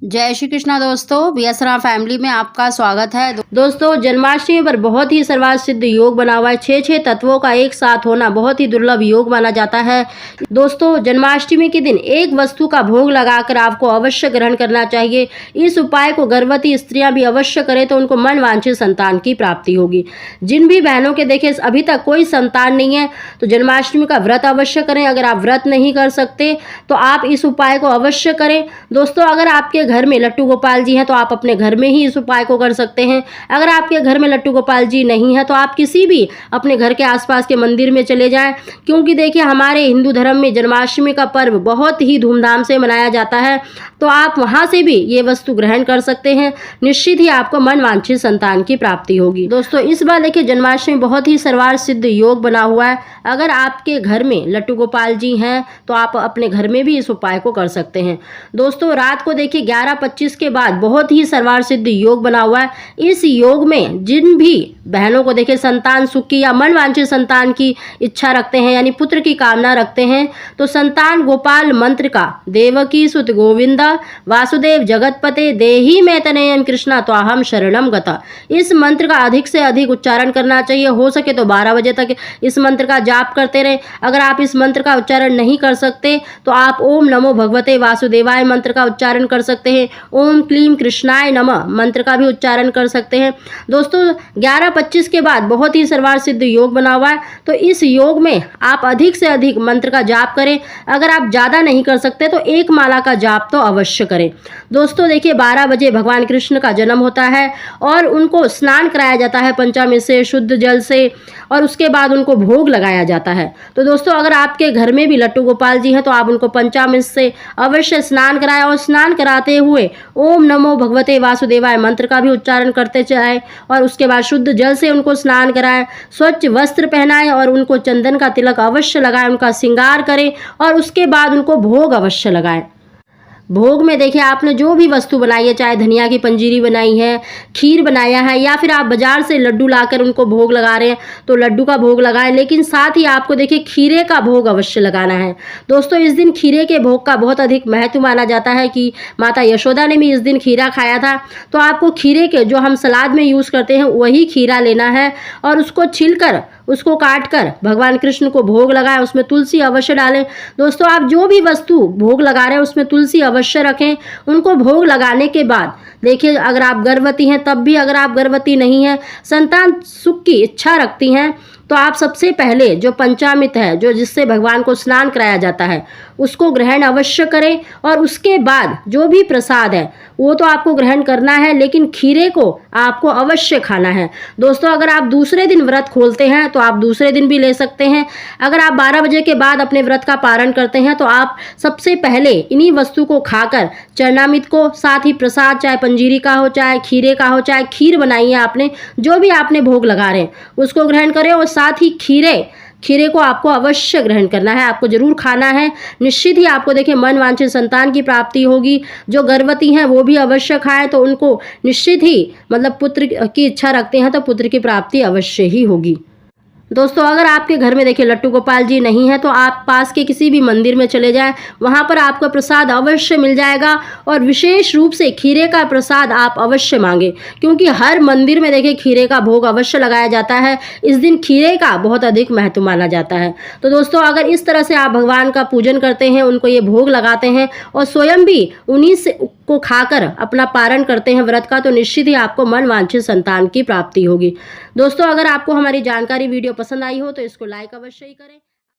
जय श्री कृष्णा दोस्तों, BSR family में आपका स्वागत है। दोस्तों, जन्माष्टमी पर बहुत ही सर्वार्थ सिद्ध योग बना हुआ है। छह तत्वों का एक साथ होना बहुत ही दुर्लभ योग माना जाता है। दोस्तों, जन्माष्टमी के दिन एक वस्तु का भोग लगाकर आपको अवश्य ग्रहण करना चाहिए। इस उपाय को गर्भवती स्त्रियां भी अवश्य करें तो उनको मन वांछित संतान की प्राप्ति होगी। जिन भी बहनों के देखे अभी तक कोई संतान नहीं है तो जन्माष्टमी का व्रत अवश्य करें। अगर आप व्रत नहीं कर सकते तो आप इस उपाय को अवश्य करें। दोस्तों, अगर आपके घर में लट्टू गोपाल जी हैं तो आप अपने घर में ही इस उपाय को कर सकते हैं। अगर आपके घर में लट्टू गोपाल जी नहीं है तो आप किसी भी अपने घर के आसपास के मंदिर में चले जाएं, क्योंकि देखिए हमारे हिंदू धर्म में जन्माष्टमी का पर्व बहुत ही धूमधाम से मनाया जाता है। तो आप वहां से भी ये वस्तु ग्रहण कर सकते हैं। निश्चित ही आपको मन वांछित संतान की प्राप्ति होगी। दोस्तों, इस बार देखिए जन्माष्टमी बहुत ही सर्वार्थ सिद्ध योग बना हुआ है। अगर आपके घर में लट्टू गोपाल जी हैं तो आप अपने घर में भी इस उपाय को कर सकते हैं। दोस्तों, रात को देखिए 11:25 के बाद बहुत ही सर्वार्थ सिद्ध योग बना हुआ है। इस योग में जिन भी बहनों को देखिए संतान सुख की या मन वांछित संतान की इच्छा रखते हैं, यानी पुत्र की कामना रखते हैं, तो संतान गोपाल मंत्र का देवकी सुत गोविंदा वासुदेव जगतपते देहि में तनयन कृष्णा त्वाहम शरणम गता, इस मंत्र का अधिक से अधिक उच्चारण करना चाहिए। हो सके तो 12 बजे तक इस मंत्र का जाप करते रहें। अगर आप इस मंत्र का उच्चारण नहीं कर सकते तो आप ओम नमो भगवते वासुदेवाय मंत्र का उच्चारण कर सकते हैं। ओम क्लीम कृष्णाय नमः मंत्र का भी उच्चारण कर सकते हैं। दोस्तों, 11:25 के बाद बहुत ही सर्वार्थ सिद्ध योग बना हुआ है, तो इस योग में आप अधिक से अधिक मंत्र का जाप करें। अगर आप ज़्यादा नहीं कर सकते तो एक माला का जाप तो अवश्य करें। दोस्तों, देखिए 12 बजे भगवान कृष्ण का जन्म होता है और उनको स्नान कराया जाता है पंचामृत से, शुद्ध जल से, और उसके बाद उनको भोग लगाया जाता है। तो दोस्तों, अगर आपके घर में भी लट्टू गोपाल जी हैं तो आप उनको पंचामृत से अवश्य स्नान कराएं और स्नान कराते हुए ओम नमो भगवते वासुदेवाय मंत्र का भी उच्चारण करते जाएं और उसके बाद शुद्ध जल से उनको स्नान कराएं, स्वच्छ वस्त्र पहनाएं और उनको चंदन का तिलक अवश्य लगाएं, उनका श्रृंगार करें और उसके बाद उनको भोग अवश्य लगाएं। भोग में देखिए आपने जो भी वस्तु बनाई है, चाहे धनिया की पंजीरी बनाई है, खीर बनाया है, या फिर आप बाजार से लड्डू लाकर उनको भोग लगा रहे हैं तो लड्डू का भोग लगाएं, लेकिन साथ ही आपको देखिए खीरे का भोग अवश्य लगाना है। दोस्तों, इस दिन खीरे के भोग का बहुत अधिक महत्व माना जाता है कि माता यशोदा ने भी इस दिन खीरा खाया था। तो आपको खीरे के जो हम सलाद में यूज़ करते हैं वही खीरा लेना है और उसको छिलकर, उसको काटकर भगवान कृष्ण को भोग लगाएं। उसमें तुलसी अवश्य डालें। दोस्तों, आप जो भी वस्तु भोग लगा रहे हैं उसमें तुलसी अवश्य रखें। उनको भोग लगाने के बाद देखिए, अगर आप गर्भवती हैं तब भी, अगर आप गर्भवती नहीं हैं, संतान सुख की इच्छा रखती हैं, तो आप सबसे पहले जो पंचामृत है, जो जिससे भगवान को स्नान कराया जाता है, उसको ग्रहण अवश्य करें और उसके बाद जो भी प्रसाद है वो तो आपको ग्रहण करना है, लेकिन खीरे को आपको अवश्य खाना है। दोस्तों, अगर आप दूसरे दिन व्रत खोलते हैं तो आप दूसरे दिन भी ले सकते हैं। अगर आप 12 बजे के बाद अपने व्रत का पारण करते हैं तो आप सबसे पहले इन्हीं वस्तु को खाकर चरणामृत को, साथ ही प्रसाद, चाहे पंजीरी का हो, चाहे खीरे का हो, चाहे खीर बनाई है आपने, जो भी आपने भोग लगा रहे हैं उसको ग्रहण करें और साथ ही खीरे को आपको अवश्य ग्रहण करना है, आपको जरूर खाना है। निश्चित ही आपको देखिए मन वांछित संतान की प्राप्ति होगी। जो गर्भवती हैं वो भी अवश्य खाएं तो उनको निश्चित ही, मतलब पुत्र की इच्छा रखते हैं तो पुत्र की प्राप्ति अवश्य ही होगी। दोस्तों, अगर आपके घर में देखिए लट्टू गोपाल जी नहीं है तो आप पास के किसी भी मंदिर में चले जाएं, वहां पर आपको प्रसाद अवश्य मिल जाएगा और विशेष रूप से खीरे का प्रसाद आप अवश्य मांगे, क्योंकि हर मंदिर में देखिए खीरे का भोग अवश्य लगाया जाता है। इस दिन खीरे का बहुत अधिक महत्व माना जाता है। तो दोस्तों, अगर इस तरह से आप भगवान का पूजन करते हैं, उनको ये भोग लगाते हैं और स्वयं भी उन्हीं से को खाकर अपना पारण करते हैं व्रत का, तो निश्चित ही आपको मन वांछित संतान की प्राप्ति होगी। दोस्तों, अगर आपको हमारी जानकारी वीडियो पसंद आई हो तो इसको लाइक अवश्य ही करें।